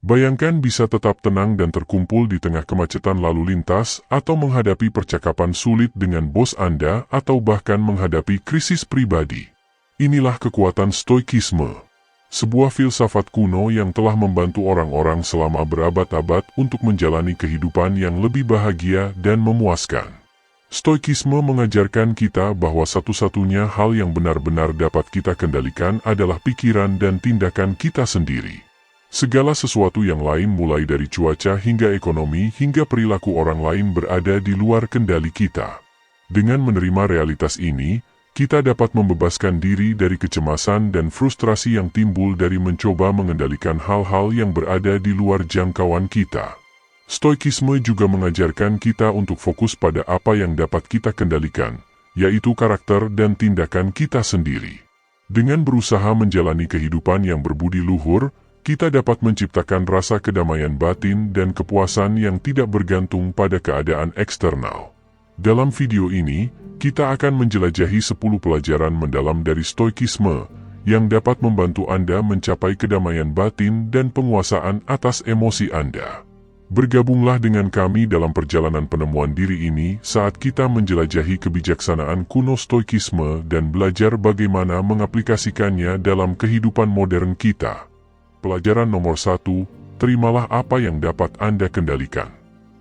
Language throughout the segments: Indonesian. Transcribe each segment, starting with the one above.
Bayangkan bisa tetap tenang dan terkumpul di tengah kemacetan lalu lintas atau menghadapi percakapan sulit dengan bos Anda atau bahkan menghadapi krisis pribadi. Inilah kekuatan stoikisme, sebuah filsafat kuno yang telah membantu orang-orang selama berabad-abad untuk menjalani kehidupan yang lebih bahagia dan memuaskan. Stoikisme mengajarkan kita bahwa satu-satunya hal yang benar-benar dapat kita kendalikan adalah pikiran dan tindakan kita sendiri. Segala sesuatu yang lain mulai dari cuaca hingga ekonomi hingga perilaku orang lain berada di luar kendali kita. Dengan menerima realitas ini, kita dapat membebaskan diri dari kecemasan dan frustrasi yang timbul dari mencoba mengendalikan hal-hal yang berada di luar jangkauan kita. Stoikisme juga mengajarkan kita untuk fokus pada apa yang dapat kita kendalikan, yaitu karakter dan tindakan kita sendiri. Dengan berusaha menjalani kehidupan yang berbudi luhur, kita dapat menciptakan rasa kedamaian batin dan kepuasan yang tidak bergantung pada keadaan eksternal. Dalam video ini, kita akan menjelajahi 10 pelajaran mendalam dari stoikisme yang dapat membantu Anda mencapai kedamaian batin dan penguasaan atas emosi Anda. Bergabunglah dengan kami dalam perjalanan penemuan diri ini saat kita menjelajahi kebijaksanaan kuno stoikisme dan belajar bagaimana mengaplikasikannya dalam kehidupan modern kita. Pelajaran nomor 1, terimalah apa yang dapat Anda kendalikan.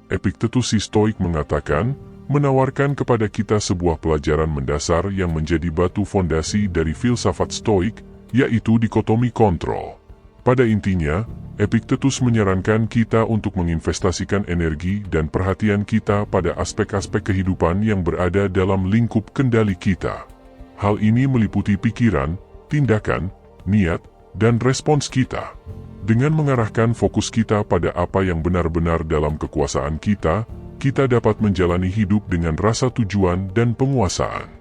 Epictetus si Stoik mengatakan, menawarkan kepada kita sebuah pelajaran mendasar yang menjadi batu fondasi dari filsafat Stoik, yaitu dikotomi kontrol. Pada intinya, Epictetus menyarankan kita untuk menginvestasikan energi dan perhatian kita pada aspek-aspek kehidupan yang berada dalam lingkup kendali kita. Hal ini meliputi pikiran, tindakan, niat, dan respons kita. Dengan mengarahkan fokus kita pada apa yang benar-benar dalam kekuasaan kita, kita dapat menjalani hidup dengan rasa tujuan dan penguasaan.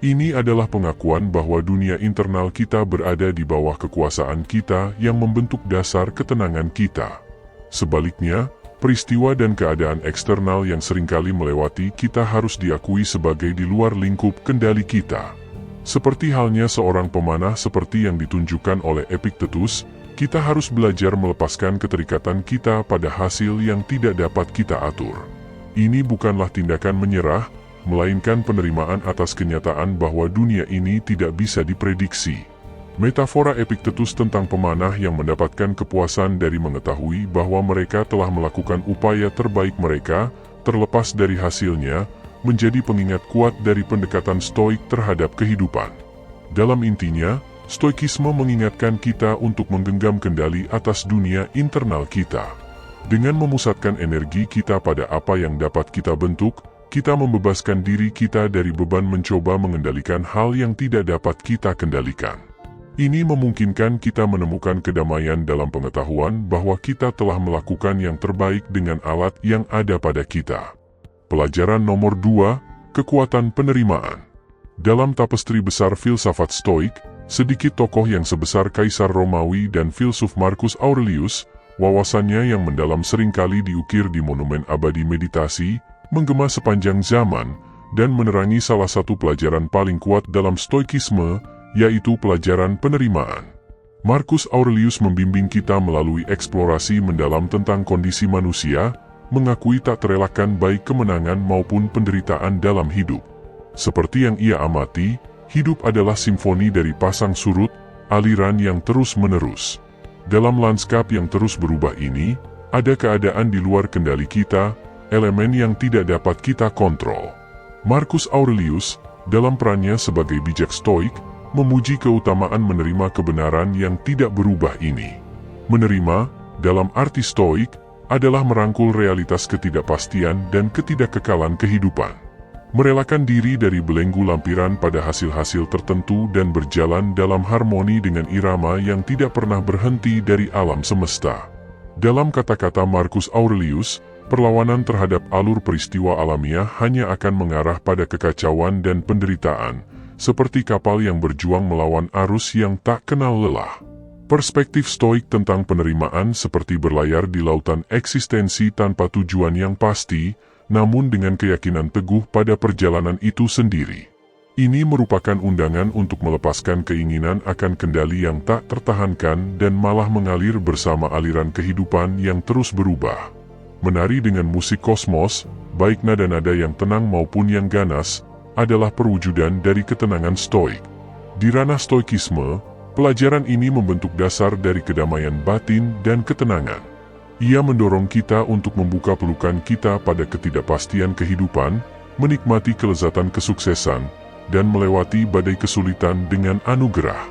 Ini adalah pengakuan bahwa dunia internal kita berada di bawah kekuasaan kita yang membentuk dasar ketenangan kita. Sebaliknya, peristiwa dan keadaan eksternal yang seringkali melewati kita harus diakui sebagai di luar lingkup kendali kita. Seperti halnya seorang pemanah seperti yang ditunjukkan oleh Epictetus, kita harus belajar melepaskan keterikatan kita pada hasil yang tidak dapat kita atur. Ini bukanlah tindakan menyerah, melainkan penerimaan atas kenyataan bahwa dunia ini tidak bisa diprediksi. Metafora Epictetus tentang pemanah yang mendapatkan kepuasan dari mengetahui bahwa mereka telah melakukan upaya terbaik mereka, terlepas dari hasilnya, menjadi pengingat kuat dari pendekatan stoik terhadap kehidupan. Dalam intinya, stoikisme mengingatkan kita untuk menggenggam kendali atas dunia internal kita. Dengan memusatkan energi kita pada apa yang dapat kita bentuk, kita membebaskan diri kita dari beban mencoba mengendalikan hal yang tidak dapat kita kendalikan. Ini memungkinkan kita menemukan kedamaian dalam pengetahuan bahwa kita telah melakukan yang terbaik dengan alat yang ada pada kita. Pelajaran nomor 2, kekuatan penerimaan. Dalam tapestri besar filsafat Stoik, sedikit tokoh yang sebesar Kaisar Romawi dan filsuf Marcus Aurelius, wawasannya yang mendalam seringkali diukir di monumen abadi meditasi, menggema sepanjang zaman, dan menerangi salah satu pelajaran paling kuat dalam stoikisme, yaitu pelajaran penerimaan. Marcus Aurelius membimbing kita melalui eksplorasi mendalam tentang kondisi manusia, mengakui tak terelakkan baik kemenangan maupun penderitaan dalam hidup. Seperti yang ia amati, hidup adalah simfoni dari pasang surut, aliran yang terus-menerus. Dalam lanskap yang terus berubah ini, ada keadaan di luar kendali kita, elemen yang tidak dapat kita kontrol. Marcus Aurelius, dalam perannya sebagai bijak stoik, memuji keutamaan menerima kebenaran yang tidak berubah ini. Menerima, dalam arti stoik, adalah merangkul realitas ketidakpastian dan ketidakkekalan kehidupan. Merelakan diri dari belenggu lampiran pada hasil-hasil tertentu dan berjalan dalam harmoni dengan irama yang tidak pernah berhenti dari alam semesta. Dalam kata-kata Marcus Aurelius, perlawanan terhadap alur peristiwa alamiah hanya akan mengarah pada kekacauan dan penderitaan, seperti kapal yang berjuang melawan arus yang tak kenal lelah. Perspektif stoik tentang penerimaan seperti berlayar di lautan eksistensi tanpa tujuan yang pasti, namun dengan keyakinan teguh pada perjalanan itu sendiri. Ini merupakan undangan untuk melepaskan keinginan akan kendali yang tak tertahankan dan malah mengalir bersama aliran kehidupan yang terus berubah. Menari dengan musik kosmos, baik nada-nada yang tenang maupun yang ganas, adalah perwujudan dari ketenangan stoik. Di ranah stoikisme, pelajaran ini membentuk dasar dari kedamaian batin dan ketenangan. Ia mendorong kita untuk membuka pelukan kita pada ketidakpastian kehidupan, menikmati kelezatan kesuksesan, dan melewati badai kesulitan dengan anugerah.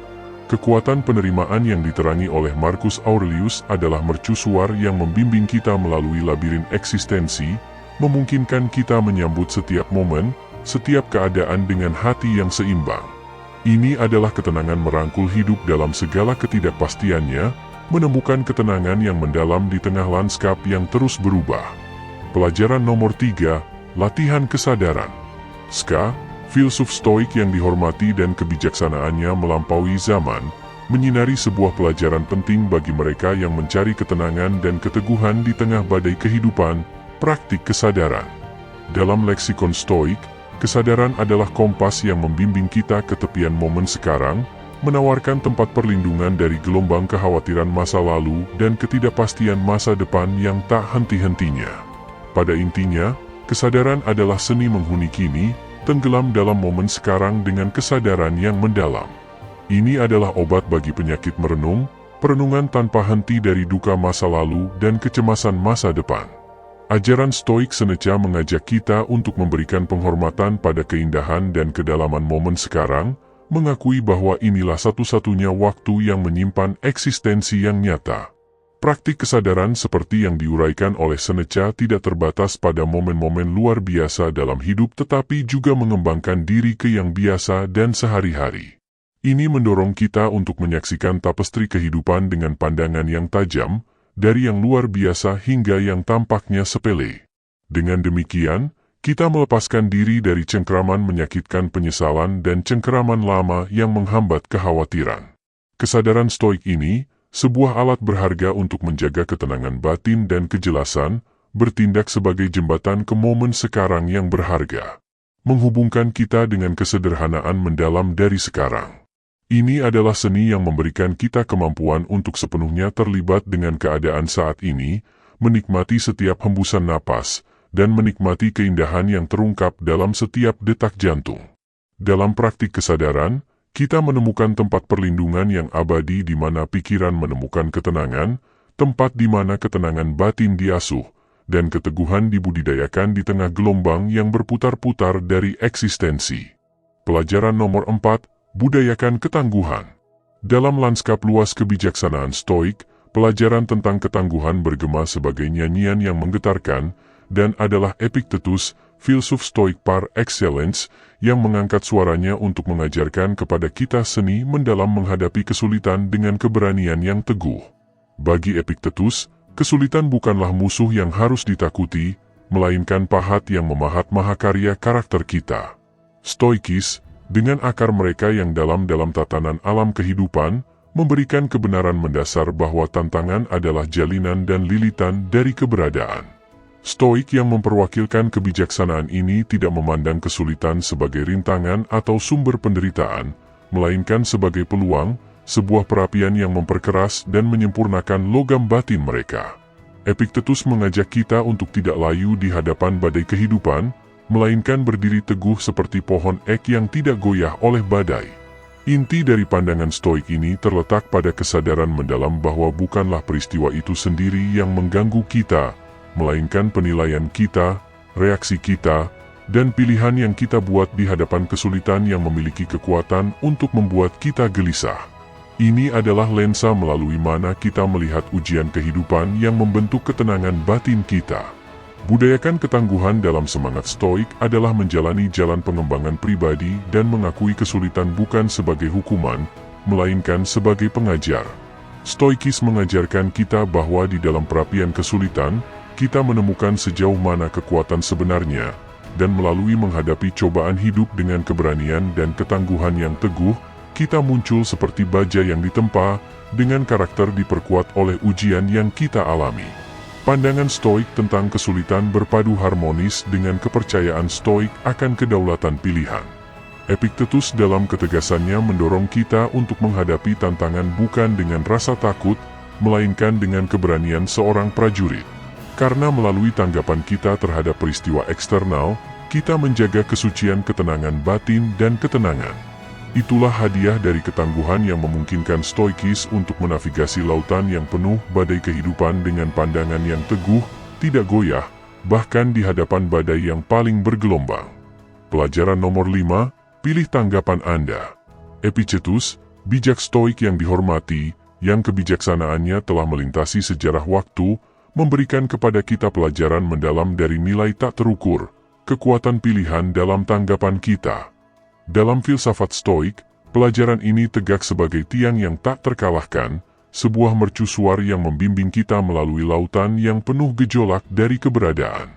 Kekuatan penerimaan yang diterangi oleh Marcus Aurelius adalah mercusuar yang membimbing kita melalui labirin eksistensi, memungkinkan kita menyambut setiap momen, setiap keadaan dengan hati yang seimbang. Ini adalah ketenangan merangkul hidup dalam segala ketidakpastiannya, menemukan ketenangan yang mendalam di tengah lanskap yang terus berubah. Pelajaran nomor 3, latihan kesadaran. Ska, filsuf stoik yang dihormati dan kebijaksanaannya melampaui zaman, menyinari sebuah pelajaran penting bagi mereka yang mencari ketenangan dan keteguhan di tengah badai kehidupan, praktik kesadaran. Dalam leksikon stoik, kesadaran adalah kompas yang membimbing kita ke tepian momen sekarang, menawarkan tempat perlindungan dari gelombang kekhawatiran masa lalu dan ketidakpastian masa depan yang tak henti-hentinya. Pada intinya, kesadaran adalah seni menghuni kini, tenggelam dalam momen sekarang dengan kesadaran yang mendalam. Ini adalah obat bagi penyakit merenung, perenungan tanpa henti dari duka masa lalu dan kecemasan masa depan. Ajaran stoik seneca mengajak kita untuk memberikan penghormatan pada keindahan dan kedalaman momen sekarang, mengakui bahwa inilah satu-satunya waktu yang menyimpan eksistensi yang nyata. Praktik kesadaran seperti yang diuraikan oleh Seneca tidak terbatas pada momen-momen luar biasa dalam hidup tetapi juga mengembangkan diri ke yang biasa dan sehari-hari. Ini mendorong kita untuk menyaksikan tapestri kehidupan dengan pandangan yang tajam, dari yang luar biasa hingga yang tampaknya sepele. Dengan demikian, kita melepaskan diri dari cengkraman menyakitkan penyesalan dan cengkraman lama yang menghambat kekhawatiran. Kesadaran stoik ini, sebuah alat berharga untuk menjaga ketenangan batin dan kejelasan, bertindak sebagai jembatan ke momen sekarang yang berharga. Menghubungkan kita dengan kesederhanaan mendalam dari sekarang. Ini adalah seni yang memberikan kita kemampuan untuk sepenuhnya terlibat dengan keadaan saat ini, menikmati setiap hembusan napas, dan menikmati keindahan yang terungkap dalam setiap detak jantung. Dalam praktik kesadaran, kita menemukan tempat perlindungan yang abadi di mana pikiran menemukan ketenangan, tempat di mana ketenangan batin diasuh, dan keteguhan dibudidayakan di tengah gelombang yang berputar-putar dari eksistensi. Pelajaran nomor 4, budayakan ketangguhan. Dalam lanskap luas kebijaksanaan stoik, pelajaran tentang ketangguhan bergema sebagai nyanyian yang menggetarkan, dan adalah Epictetus, filsuf stoik par excellence, yang mengangkat suaranya untuk mengajarkan kepada kita seni mendalam menghadapi kesulitan dengan keberanian yang teguh. Bagi Epictetus, kesulitan bukanlah musuh yang harus ditakuti, melainkan pahat yang memahat mahakarya karakter kita. Stoikis, dengan akar mereka yang dalam tatanan alam kehidupan, memberikan kebenaran mendasar bahwa tantangan adalah jalinan dan lilitan dari keberadaan. Stoik yang memperwakilkan kebijaksanaan ini tidak memandang kesulitan sebagai rintangan atau sumber penderitaan, melainkan sebagai peluang, sebuah perapian yang memperkeras dan menyempurnakan logam batin mereka. Epictetus mengajak kita untuk tidak layu di hadapan badai kehidupan, melainkan berdiri teguh seperti pohon ek yang tidak goyah oleh badai. Inti dari pandangan stoik ini terletak pada kesadaran mendalam bahwa bukanlah peristiwa itu sendiri yang mengganggu kita, melainkan penilaian kita, reaksi kita, dan pilihan yang kita buat di hadapan kesulitan yang memiliki kekuatan untuk membuat kita gelisah. Ini adalah lensa melalui mana kita melihat ujian kehidupan yang membentuk ketenangan batin kita. Budayakan ketangguhan dalam semangat stoik adalah menjalani jalan pengembangan pribadi dan mengakui kesulitan bukan sebagai hukuman, melainkan sebagai pengajar. Stoikis mengajarkan kita bahwa di dalam perapian kesulitan, kita menemukan sejauh mana kekuatan sebenarnya, dan melalui menghadapi cobaan hidup dengan keberanian dan ketangguhan yang teguh, kita muncul seperti baja yang ditempa, dengan karakter diperkuat oleh ujian yang kita alami. Pandangan stoik tentang kesulitan berpadu harmonis dengan kepercayaan stoik akan kedaulatan pilihan. Epictetus dalam ketegasannya mendorong kita untuk menghadapi tantangan bukan dengan rasa takut, melainkan dengan keberanian seorang prajurit. Karena melalui tanggapan kita terhadap peristiwa eksternal, kita menjaga kesucian ketenangan batin dan ketenangan. Itulah hadiah dari ketangguhan yang memungkinkan Stoikis untuk menavigasi lautan yang penuh badai kehidupan dengan pandangan yang teguh, tidak goyah, bahkan di hadapan badai yang paling bergelombang. Pelajaran nomor 5, pilih tanggapan Anda. Epictetus, bijak Stoik yang dihormati, yang kebijaksanaannya telah melintasi sejarah waktu, memberikan kepada kita pelajaran mendalam dari nilai tak terukur, kekuatan pilihan dalam tanggapan kita. Dalam filsafat Stoik, pelajaran ini tegak sebagai tiang yang tak terkalahkan, sebuah mercusuar yang membimbing kita melalui lautan yang penuh gejolak dari keberadaan.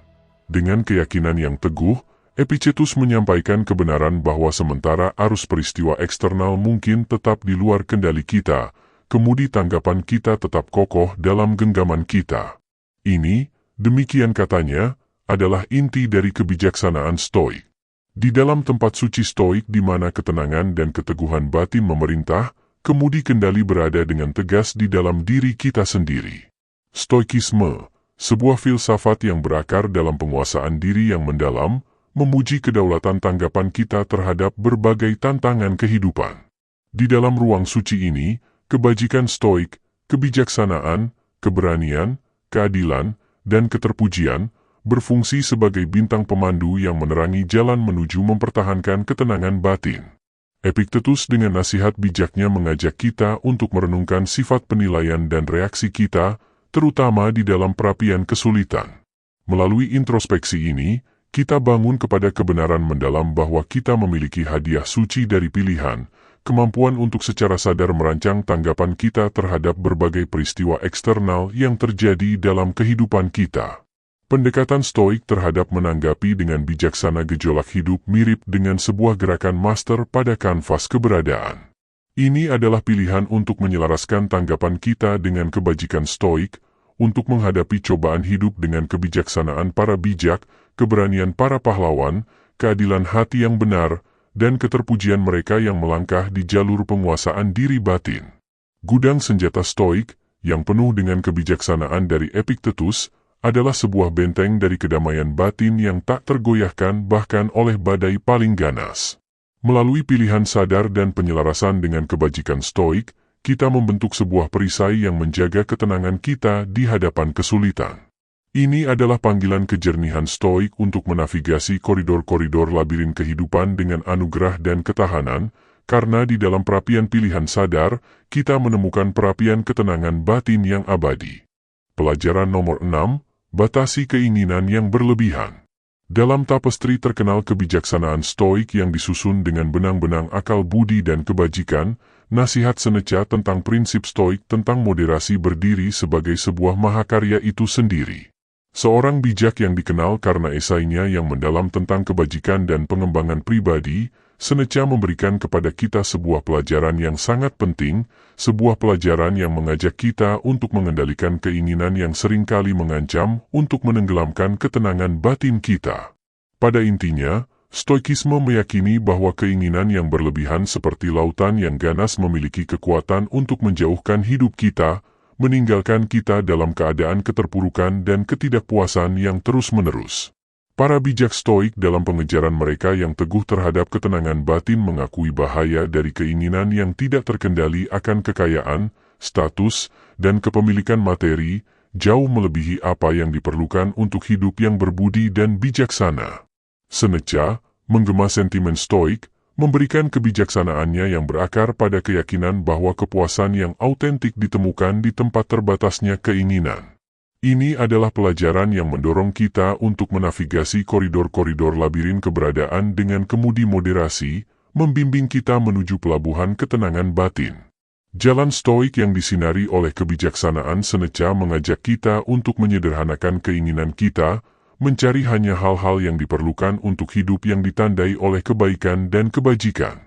Dengan keyakinan yang teguh, Epictetus menyampaikan kebenaran bahwa sementara arus peristiwa eksternal mungkin tetap di luar kendali kita, kemudi tanggapan kita tetap kokoh dalam genggaman kita. Ini, demikian katanya, adalah inti dari kebijaksanaan Stoik. Di dalam tempat suci Stoik di mana ketenangan dan keteguhan batin memerintah, kemudi kendali berada dengan tegas di dalam diri kita sendiri. Stoikisme, sebuah filsafat yang berakar dalam penguasaan diri yang mendalam, memuji kedaulatan tanggapan kita terhadap berbagai tantangan kehidupan. Di dalam ruang suci ini, kebajikan Stoik, kebijaksanaan, keberanian, keadilan, dan keterpujian berfungsi sebagai bintang pemandu yang menerangi jalan menuju mempertahankan ketenangan batin. Epictetus dengan nasihat bijaknya mengajak kita untuk merenungkan sifat penilaian dan reaksi kita, terutama di dalam perapian kesulitan. Melalui introspeksi ini, kita bangun kepada kebenaran mendalam bahwa kita memiliki hadiah suci dari pilihan, kemampuan untuk secara sadar merancang tanggapan kita terhadap berbagai peristiwa eksternal yang terjadi dalam kehidupan kita. Pendekatan Stoik terhadap menanggapi dengan bijaksana gejolak hidup mirip dengan sebuah gerakan master pada kanvas keberadaan. Ini adalah pilihan untuk menyelaraskan tanggapan kita dengan kebajikan Stoik, untuk menghadapi cobaan hidup dengan kebijaksanaan para bijak, keberanian para pahlawan, keadilan hati yang benar, dan keterpujian mereka yang melangkah di jalur penguasaan diri batin. Gudang senjata Stoik, yang penuh dengan kebijaksanaan dari Epictetus, adalah sebuah benteng dari kedamaian batin yang tak tergoyahkan bahkan oleh badai paling ganas. Melalui pilihan sadar dan penyelarasan dengan kebajikan Stoik, kita membentuk sebuah perisai yang menjaga ketenangan kita di hadapan kesulitan. Ini adalah panggilan kejernihan Stoik untuk menavigasi koridor-koridor labirin kehidupan dengan anugerah dan ketahanan, karena di dalam perapian pilihan sadar, kita menemukan perapian ketenangan batin yang abadi. Pelajaran nomor 6, batasi keinginan yang berlebihan. Dalam tapestri terkenal kebijaksanaan Stoik yang disusun dengan benang-benang akal budi dan kebajikan, nasihat Seneca tentang prinsip Stoik tentang moderasi berdiri sebagai sebuah mahakarya itu sendiri. Seorang bijak yang dikenal karena esainya yang mendalam tentang kebajikan dan pengembangan pribadi, Seneca memberikan kepada kita sebuah pelajaran yang sangat penting, sebuah pelajaran yang mengajak kita untuk mengendalikan keinginan yang seringkali mengancam untuk menenggelamkan ketenangan batin kita. Pada intinya, Stoikisme meyakini bahwa keinginan yang berlebihan seperti lautan yang ganas memiliki kekuatan untuk menjauhkan hidup kita, meninggalkan kita dalam keadaan keterpurukan dan ketidakpuasan yang terus-menerus. Para bijak Stoik dalam pengejaran mereka yang teguh terhadap ketenangan batin mengakui bahaya dari keinginan yang tidak terkendali akan kekayaan, status, dan kepemilikan materi, jauh melebihi apa yang diperlukan untuk hidup yang berbudi dan bijaksana. Seneca, menggema sentimen Stoik, memberikan kebijaksanaannya yang berakar pada keyakinan bahwa kepuasan yang autentik ditemukan di tempat terbatasnya keinginan. Ini adalah pelajaran yang mendorong kita untuk menavigasi koridor-koridor labirin keberadaan dengan kemudi moderasi, membimbing kita menuju pelabuhan ketenangan batin. Jalan Stoik yang disinari oleh kebijaksanaan Seneca mengajak kita untuk menyederhanakan keinginan kita, mencari hanya hal-hal yang diperlukan untuk hidup yang ditandai oleh kebaikan dan kebajikan.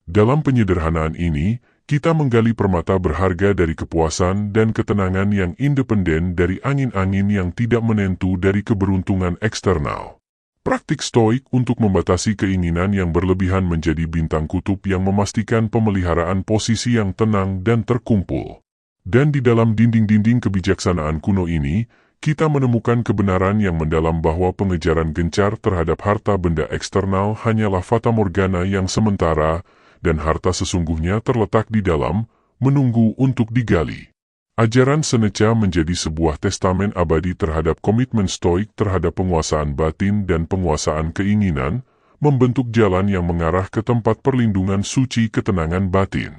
Dalam penyederhanaan ini, kita menggali permata berharga dari kepuasan dan ketenangan yang independen dari angin-angin yang tidak menentu dari keberuntungan eksternal. Praktik stoik untuk membatasi keinginan yang berlebihan menjadi bintang kutub yang memastikan pemeliharaan posisi yang tenang dan terkumpul. Dan di dalam dinding-dinding kebijaksanaan kuno ini, kita menemukan kebenaran yang mendalam bahwa pengejaran gencar terhadap harta benda eksternal hanyalah fatamorgana yang sementara, dan harta sesungguhnya terletak di dalam, menunggu untuk digali. Ajaran Seneca menjadi sebuah testamen abadi terhadap komitmen stoik terhadap penguasaan batin dan penguasaan keinginan, membentuk jalan yang mengarah ke tempat perlindungan suci ketenangan batin.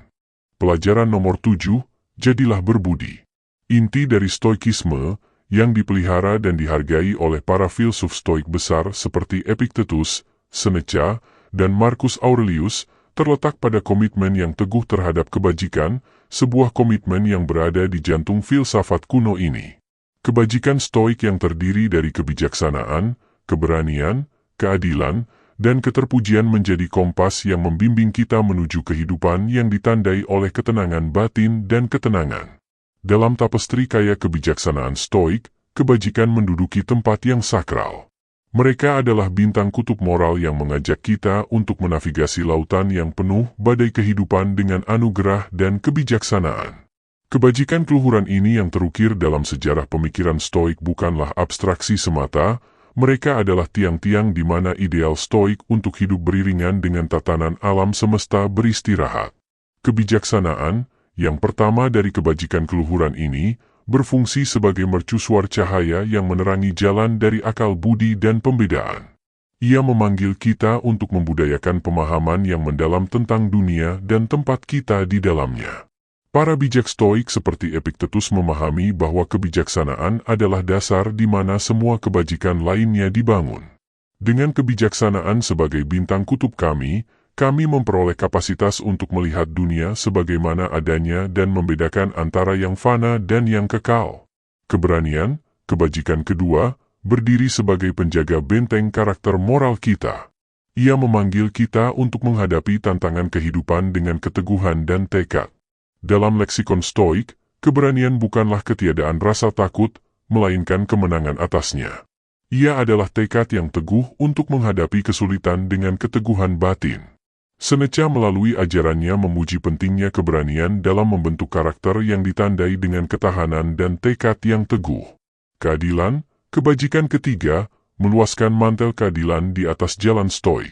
Pelajaran nomor 7, jadilah berbudi. Inti dari stoikisme, yang dipelihara dan dihargai oleh para filsuf stoik besar seperti Epictetus, Seneca, dan Marcus Aurelius, terletak pada komitmen yang teguh terhadap kebajikan, sebuah komitmen yang berada di jantung filsafat kuno ini. Kebajikan stoik yang terdiri dari kebijaksanaan, keberanian, keadilan, dan keterpujian menjadi kompas yang membimbing kita menuju kehidupan yang ditandai oleh ketenangan batin dan ketenangan. Dalam tapestri kaya kebijaksanaan stoik, kebajikan menduduki tempat yang sakral. Mereka adalah bintang kutub moral yang mengajak kita untuk menavigasi lautan yang penuh badai kehidupan dengan anugerah dan kebijaksanaan. Kebajikan keluhuran ini yang terukir dalam sejarah pemikiran stoik bukanlah abstraksi semata, mereka adalah tiang-tiang di mana ideal stoik untuk hidup beriringan dengan tatanan alam semesta beristirahat. Kebijaksanaan, yang pertama dari kebajikan keluhuran ini, berfungsi sebagai mercusuar cahaya yang menerangi jalan dari akal budi dan pembedaan. Ia memanggil kita untuk membudayakan pemahaman yang mendalam tentang dunia dan tempat kita di dalamnya. Para bijak stoik seperti Epictetus memahami bahwa kebijaksanaan adalah dasar di mana semua kebajikan lainnya dibangun. Dengan kebijaksanaan sebagai bintang kutub kami memperoleh kapasitas untuk melihat dunia sebagaimana adanya dan membedakan antara yang fana dan yang kekal. Keberanian, kebajikan kedua, berdiri sebagai penjaga benteng karakter moral kita. Ia memanggil kita untuk menghadapi tantangan kehidupan dengan keteguhan dan tekad. Dalam leksikon stoik, keberanian bukanlah ketiadaan rasa takut, melainkan kemenangan atasnya. Ia adalah tekad yang teguh untuk menghadapi kesulitan dengan keteguhan batin. Seneca melalui ajarannya memuji pentingnya keberanian dalam membentuk karakter yang ditandai dengan ketahanan dan tekad yang teguh. Keadilan, kebajikan ketiga, meluaskan mantel keadilan di atas jalan stoik.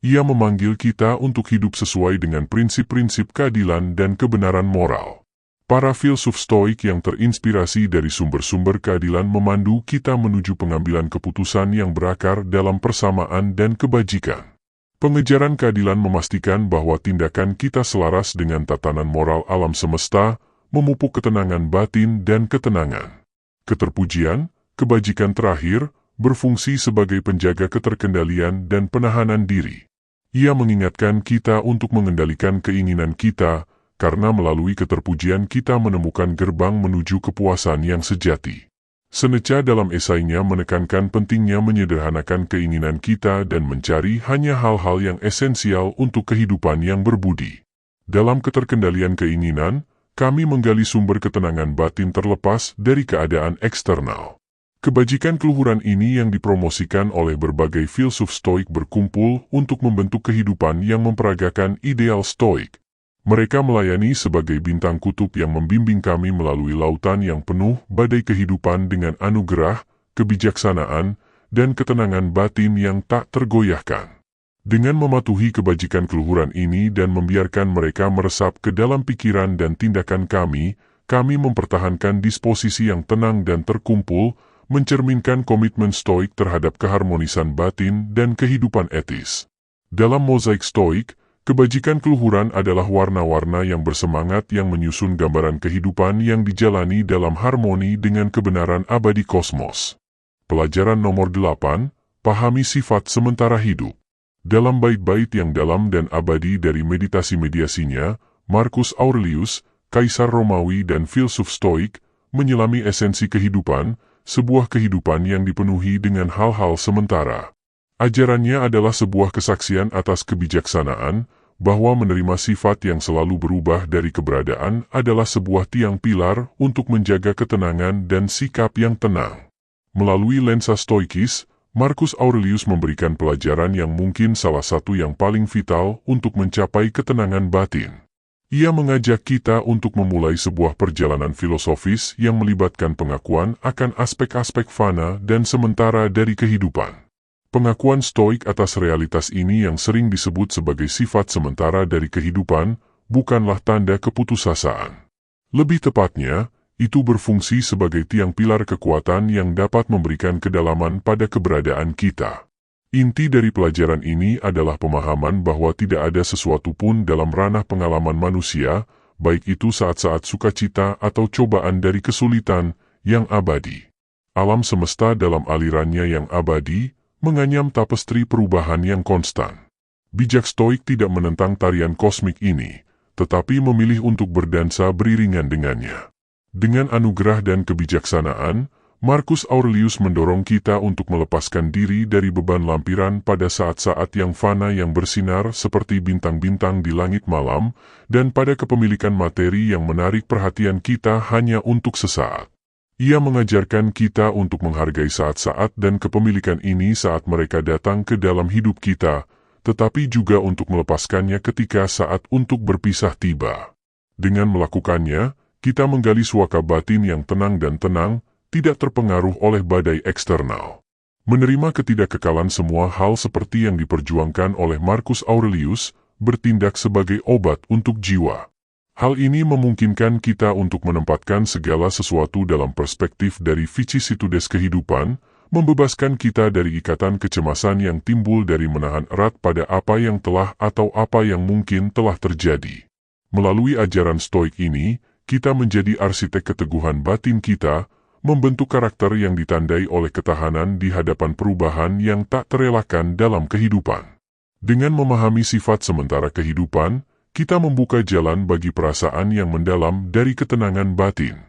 Ia memanggil kita untuk hidup sesuai dengan prinsip-prinsip keadilan dan kebenaran moral. Para filsuf stoik yang terinspirasi dari sumber-sumber keadilan memandu kita menuju pengambilan keputusan yang berakar dalam persamaan dan kebajikan. Pengejaran keadilan memastikan bahwa tindakan kita selaras dengan tatanan moral alam semesta, memupuk ketenangan batin dan ketenangan. Keterpujian, kebajikan terakhir, berfungsi sebagai penjaga keterkendalian dan penahanan diri. Ia mengingatkan kita untuk mengendalikan keinginan kita, karena melalui keterpujian kita menemukan gerbang menuju kepuasan yang sejati. Seneca dalam esainya menekankan pentingnya menyederhanakan keinginan kita dan mencari hanya hal-hal yang esensial untuk kehidupan yang berbudi. Dalam keterkendalian keinginan, kami menggali sumber ketenangan batin terlepas dari keadaan eksternal. Kebajikan keluhuran ini yang dipromosikan oleh berbagai filsuf stoik berkumpul untuk membentuk kehidupan yang memperagakan ideal stoik. Mereka melayani sebagai bintang kutub yang membimbing kami melalui lautan yang penuh badai kehidupan dengan anugerah, kebijaksanaan, dan ketenangan batin yang tak tergoyahkan. Dengan mematuhi kebajikan keluhuran ini dan membiarkan mereka meresap ke dalam pikiran dan tindakan kami mempertahankan disposisi yang tenang dan terkumpul, mencerminkan komitmen stoik terhadap keharmonisan batin dan kehidupan etis. Dalam mozaik stoik, kebajikan keluhuran adalah warna-warna yang bersemangat yang menyusun gambaran kehidupan yang dijalani dalam harmoni dengan kebenaran abadi kosmos. Pelajaran nomor 8, pahami sifat sementara hidup. Dalam bait-bait yang dalam dan abadi dari meditasi-mediasinya, Marcus Aurelius, kaisar Romawi dan filsuf stoik, menyelami esensi kehidupan, sebuah kehidupan yang dipenuhi dengan hal-hal sementara. Ajarannya adalah sebuah kesaksian atas kebijaksanaan, bahwa menerima sifat yang selalu berubah dari keberadaan adalah sebuah tiang pilar untuk menjaga ketenangan dan sikap yang tenang. Melalui lensa stoikis, Marcus Aurelius memberikan pelajaran yang mungkin salah satu yang paling vital untuk mencapai ketenangan batin. Ia mengajak kita untuk memulai sebuah perjalanan filosofis yang melibatkan pengakuan akan aspek-aspek fana dan sementara dari kehidupan. Pengakuan Stoik atas realitas ini yang sering disebut sebagai sifat sementara dari kehidupan, bukanlah tanda keputusasaan. Lebih tepatnya, itu berfungsi sebagai tiang pilar kekuatan yang dapat memberikan kedalaman pada keberadaan kita. Inti dari pelajaran ini adalah pemahaman bahwa tidak ada sesuatu pun dalam ranah pengalaman manusia, baik itu saat-saat sukacita atau cobaan dari kesulitan, yang abadi. Alam semesta dalam alirannya yang abadi, menganyam tapestri perubahan yang konstan. Bijak Stoik tidak menentang tarian kosmik ini, tetapi memilih untuk berdansa beriringan dengannya. Dengan anugerah dan kebijaksanaan, Marcus Aurelius mendorong kita untuk melepaskan diri dari beban lampiran pada saat-saat yang fana yang bersinar seperti bintang-bintang di langit malam, dan pada kepemilikan materi yang menarik perhatian kita hanya untuk sesaat. Ia mengajarkan kita untuk menghargai saat-saat dan kepemilikan ini saat mereka datang ke dalam hidup kita, tetapi juga untuk melepaskannya ketika saat untuk berpisah tiba. Dengan melakukannya, kita menggali suaka batin yang tenang dan tenang, tidak terpengaruh oleh badai eksternal. Menerima ketidakkekalan semua hal seperti yang diperjuangkan oleh Marcus Aurelius, bertindak sebagai obat untuk jiwa. Hal ini memungkinkan kita untuk menempatkan segala sesuatu dalam perspektif dari vicissitudes kehidupan, membebaskan kita dari ikatan kecemasan yang timbul dari menahan erat pada apa yang telah atau apa yang mungkin telah terjadi. Melalui ajaran Stoik ini, kita menjadi arsitek keteguhan batin kita, membentuk karakter yang ditandai oleh ketahanan di hadapan perubahan yang tak terelakkan dalam kehidupan. Dengan memahami sifat sementara kehidupan, kita membuka jalan bagi perasaan yang mendalam dari ketenangan batin.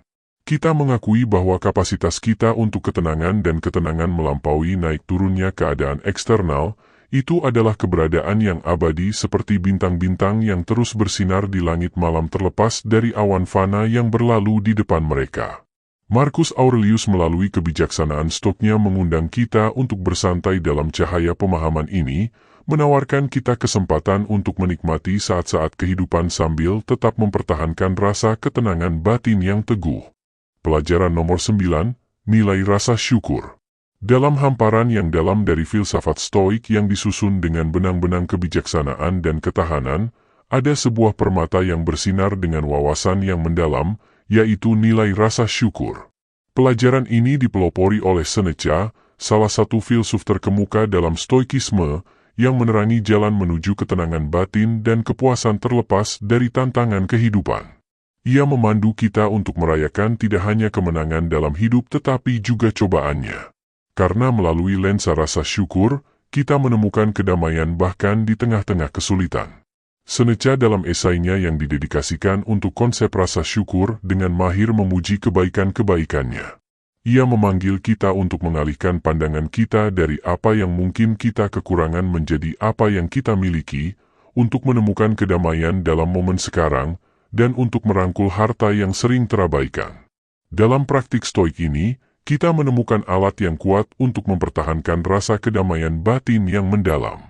Kita mengakui bahwa kapasitas kita untuk ketenangan dan ketenangan melampaui naik turunnya keadaan eksternal, itu adalah keberadaan yang abadi seperti bintang-bintang yang terus bersinar di langit malam terlepas dari awan fana yang berlalu di depan mereka. Marcus Aurelius melalui kebijaksanaan Stoiknya mengundang kita untuk bersantai dalam cahaya pemahaman ini, menawarkan kita kesempatan untuk menikmati saat-saat kehidupan sambil tetap mempertahankan rasa ketenangan batin yang teguh. Pelajaran nomor 9, nilai rasa syukur. Dalam hamparan yang dalam dari filsafat Stoik yang disusun dengan benang-benang kebijaksanaan dan ketahanan, ada sebuah permata yang bersinar dengan wawasan yang mendalam, yaitu nilai rasa syukur. Pelajaran ini dipelopori oleh Seneca, salah satu filsuf terkemuka dalam Stoikisme, yang menerangi jalan menuju ketenangan batin dan kepuasan terlepas dari tantangan kehidupan. Ia memandu kita untuk merayakan tidak hanya kemenangan dalam hidup tetapi juga cobaannya. Karena melalui lensa rasa syukur, kita menemukan kedamaian bahkan di tengah-tengah kesulitan. Seneca dalam esainya yang didedikasikan untuk konsep rasa syukur dengan mahir memuji kebaikan-kebaikannya. Ia memanggil kita untuk mengalihkan pandangan kita dari apa yang mungkin kita kekurangan menjadi apa yang kita miliki, untuk menemukan kedamaian dalam momen sekarang, dan untuk merangkul harta yang sering terabaikan. Dalam praktik Stoik ini, kita menemukan alat yang kuat untuk mempertahankan rasa kedamaian batin yang mendalam.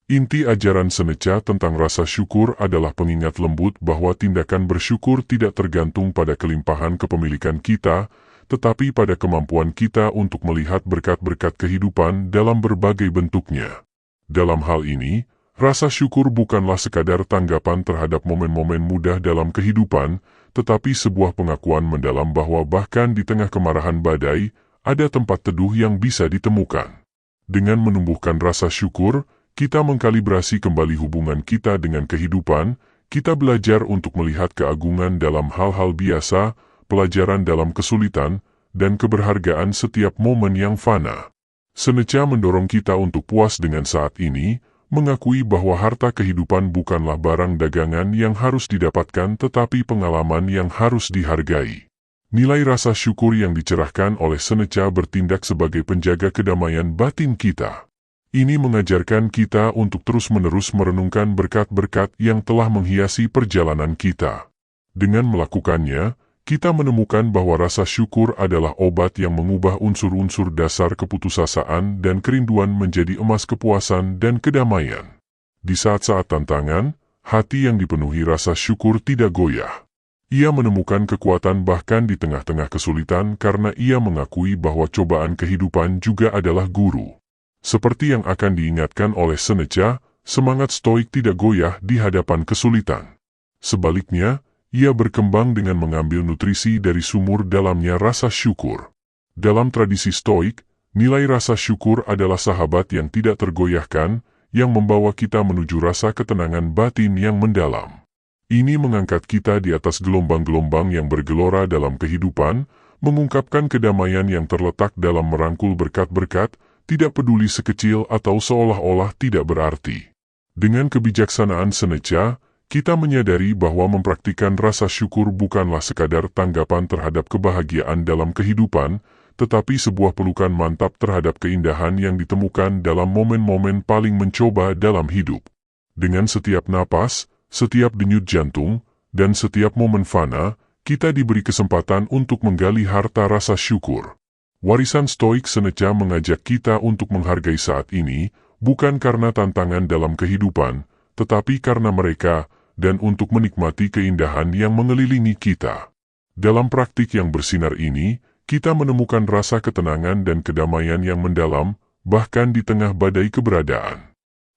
Inti ajaran Seneca tentang rasa syukur adalah pengingat lembut bahwa tindakan bersyukur tidak tergantung pada kelimpahan kepemilikan kita, tetapi pada kemampuan kita untuk melihat berkat-berkat kehidupan dalam berbagai bentuknya. Dalam hal ini, rasa syukur bukanlah sekadar tanggapan terhadap momen-momen mudah dalam kehidupan, tetapi sebuah pengakuan mendalam bahwa bahkan di tengah kemarahan badai, ada tempat teduh yang bisa ditemukan. Dengan menumbuhkan rasa syukur, kita mengkalibrasi kembali hubungan kita dengan kehidupan, kita belajar untuk melihat keagungan dalam hal-hal biasa, pelajaran dalam kesulitan, dan keberhargaan setiap momen yang fana. Seneca mendorong kita untuk puas dengan saat ini, mengakui bahwa harta kehidupan bukanlah barang dagangan yang harus didapatkan tetapi pengalaman yang harus dihargai. Nilai rasa syukur yang dicerahkan oleh Seneca bertindak sebagai penjaga kedamaian batin kita. Ini mengajarkan kita untuk terus-menerus merenungkan berkat-berkat yang telah menghiasi perjalanan kita. Dengan melakukannya, kita menemukan bahwa rasa syukur adalah obat yang mengubah unsur-unsur dasar keputusasaan dan kerinduan menjadi emas kepuasan dan kedamaian. Di saat-saat tantangan, hati yang dipenuhi rasa syukur tidak goyah. Ia menemukan kekuatan bahkan di tengah-tengah kesulitan karena ia mengakui bahwa cobaan kehidupan juga adalah guru. Seperti yang akan diingatkan oleh Seneca, semangat stoik tidak goyah di hadapan kesulitan. Sebaliknya, ia berkembang dengan mengambil nutrisi dari sumur dalamnya rasa syukur. Dalam tradisi stoik, nilai rasa syukur adalah sahabat yang tidak tergoyahkan, yang membawa kita menuju rasa ketenangan batin yang mendalam. Ini mengangkat kita di atas gelombang-gelombang yang bergelora dalam kehidupan, mengungkapkan kedamaian yang terletak dalam merangkul berkat-berkat, tidak peduli sekecil atau seolah-olah tidak berarti. Dengan kebijaksanaan Seneca, kita menyadari bahwa mempraktikkan rasa syukur bukanlah sekadar tanggapan terhadap kebahagiaan dalam kehidupan, tetapi sebuah pelukan mantap terhadap keindahan yang ditemukan dalam momen-momen paling mencoba dalam hidup. Dengan setiap napas, setiap denyut jantung, dan setiap momen fana, kita diberi kesempatan untuk menggali harta rasa syukur. Warisan stoik Seneca mengajak kita untuk menghargai saat ini, bukan karena tantangan dalam kehidupan, tetapi karena mereka, dan untuk menikmati keindahan yang mengelilingi kita. Dalam praktik yang bersinar ini, kita menemukan rasa ketenangan dan kedamaian yang mendalam, bahkan di tengah badai keberadaan.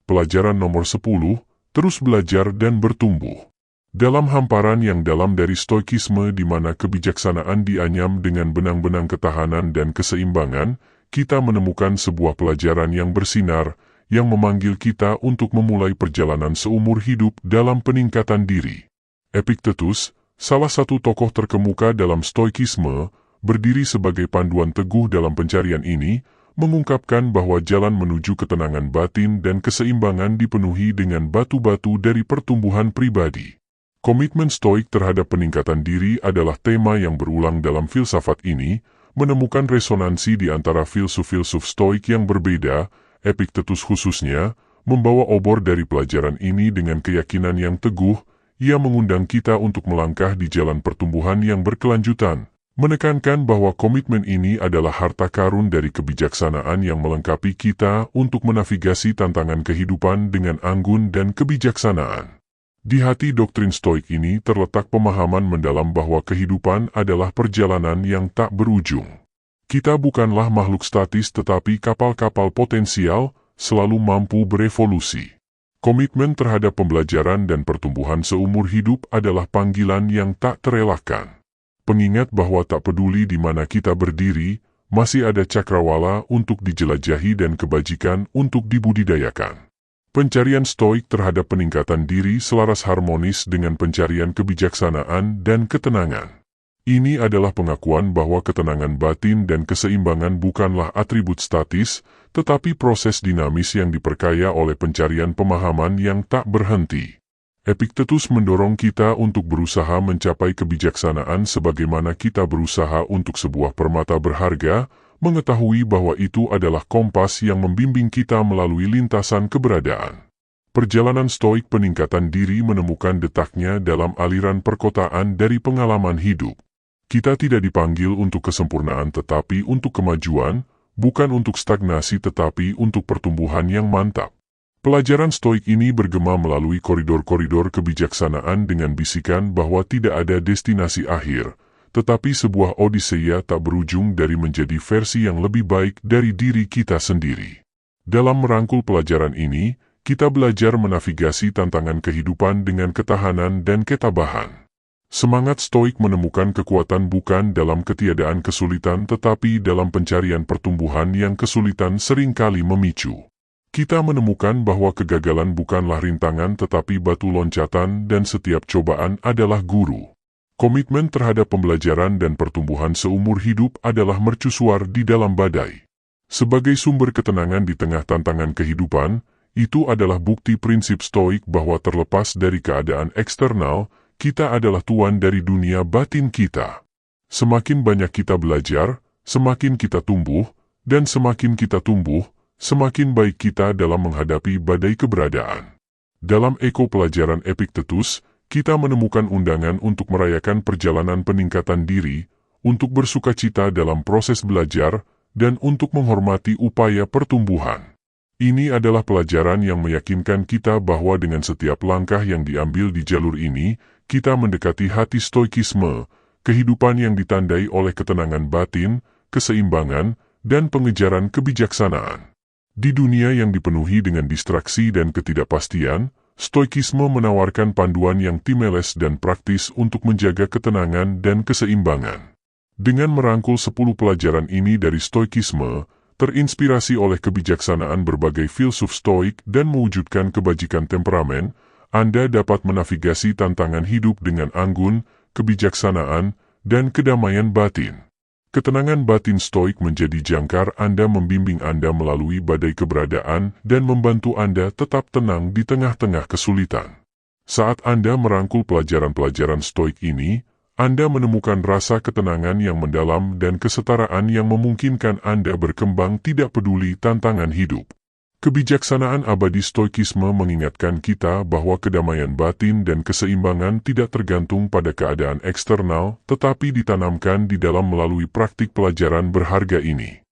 Pelajaran nomor 10, terus belajar dan bertumbuh. Dalam hamparan yang dalam dari stoikisme di mana kebijaksanaan dianyam dengan benang-benang ketahanan dan keseimbangan, kita menemukan sebuah pelajaran yang bersinar, yang memanggil kita untuk memulai perjalanan seumur hidup dalam peningkatan diri. Epictetus, salah satu tokoh terkemuka dalam stoikisme, berdiri sebagai panduan teguh dalam pencarian ini, mengungkapkan bahwa jalan menuju ketenangan batin dan keseimbangan dipenuhi dengan batu-batu dari pertumbuhan pribadi. Komitmen stoik terhadap peningkatan diri adalah tema yang berulang dalam filsafat ini, menemukan resonansi di antara filsuf-filsuf stoik yang berbeda. Epictetus khususnya, membawa obor dari pelajaran ini dengan keyakinan yang teguh. Ia mengundang kita untuk melangkah di jalan pertumbuhan yang berkelanjutan, menekankan bahwa komitmen ini adalah harta karun dari kebijaksanaan yang melengkapi kita untuk menavigasi tantangan kehidupan dengan anggun dan kebijaksanaan. Di hati doktrin stoik ini terletak pemahaman mendalam bahwa kehidupan adalah perjalanan yang tak berujung. Kita bukanlah makhluk statis tetapi kapal-kapal potensial, selalu mampu berevolusi. Komitmen terhadap pembelajaran dan pertumbuhan seumur hidup adalah panggilan yang tak terelakkan. Pengingat bahwa tak peduli di mana kita berdiri, masih ada cakrawala untuk dijelajahi dan kebajikan untuk dibudidayakan. Pencarian stoik terhadap peningkatan diri selaras harmonis dengan pencarian kebijaksanaan dan ketenangan. Ini adalah pengakuan bahwa ketenangan batin dan keseimbangan bukanlah atribut statis, tetapi proses dinamis yang diperkaya oleh pencarian pemahaman yang tak berhenti. Epictetus mendorong kita untuk berusaha mencapai kebijaksanaan sebagaimana kita berusaha untuk sebuah permata berharga, mengetahui bahwa itu adalah kompas yang membimbing kita melalui lintasan keberadaan. Perjalanan stoik peningkatan diri menemukan detaknya dalam aliran perkotaan dari pengalaman hidup. Kita tidak dipanggil untuk kesempurnaan tetapi untuk kemajuan, bukan untuk stagnasi tetapi untuk pertumbuhan yang mantap. Pelajaran stoik ini bergema melalui koridor-koridor kebijaksanaan dengan bisikan bahwa tidak ada destinasi akhir, tetapi sebuah odiseia tak berujung dari menjadi versi yang lebih baik dari diri kita sendiri. Dalam merangkul pelajaran ini, kita belajar menavigasi tantangan kehidupan dengan ketahanan dan ketabahan. Semangat stoik menemukan kekuatan bukan dalam ketiadaan kesulitan tetapi dalam pencarian pertumbuhan yang kesulitan seringkali memicu. Kita menemukan bahwa kegagalan bukanlah rintangan tetapi batu loncatan dan setiap cobaan adalah guru. Komitmen terhadap pembelajaran dan pertumbuhan seumur hidup adalah mercusuar di dalam badai. Sebagai sumber ketenangan di tengah tantangan kehidupan, itu adalah bukti prinsip stoik bahwa terlepas dari keadaan eksternal, kita adalah tuan dari dunia batin kita. Semakin banyak kita belajar, semakin kita tumbuh, dan semakin kita tumbuh, semakin baik kita dalam menghadapi badai keberadaan. Dalam eko pelajaran Epictetus, kita menemukan undangan untuk merayakan perjalanan peningkatan diri, untuk bersukacita dalam proses belajar, dan untuk menghormati upaya pertumbuhan. Ini adalah pelajaran yang meyakinkan kita bahwa dengan setiap langkah yang diambil di jalur ini, kita mendekati hati stoikisme, kehidupan yang ditandai oleh ketenangan batin, keseimbangan, dan pengejaran kebijaksanaan. Di dunia yang dipenuhi dengan distraksi dan ketidakpastian, stoikisme menawarkan panduan yang timeles dan praktis untuk menjaga ketenangan dan keseimbangan. Dengan merangkul 10 pelajaran ini dari stoikisme, terinspirasi oleh kebijaksanaan berbagai filsuf stoik dan mewujudkan kebajikan temperamen, Anda dapat menavigasi tantangan hidup dengan anggun, kebijaksanaan, dan kedamaian batin. Ketenangan batin stoik menjadi jangkar Anda, membimbing Anda melalui badai keberadaan dan membantu Anda tetap tenang di tengah-tengah kesulitan. Saat Anda merangkul pelajaran-pelajaran stoik ini, Anda menemukan rasa ketenangan yang mendalam dan kesetaraan yang memungkinkan Anda berkembang tidak peduli tantangan hidup. Kebijaksanaan abadi stoikisme mengingatkan kita bahwa kedamaian batin dan keseimbangan tidak tergantung pada keadaan eksternal, tetapi ditanamkan di dalam melalui praktik pelajaran berharga ini.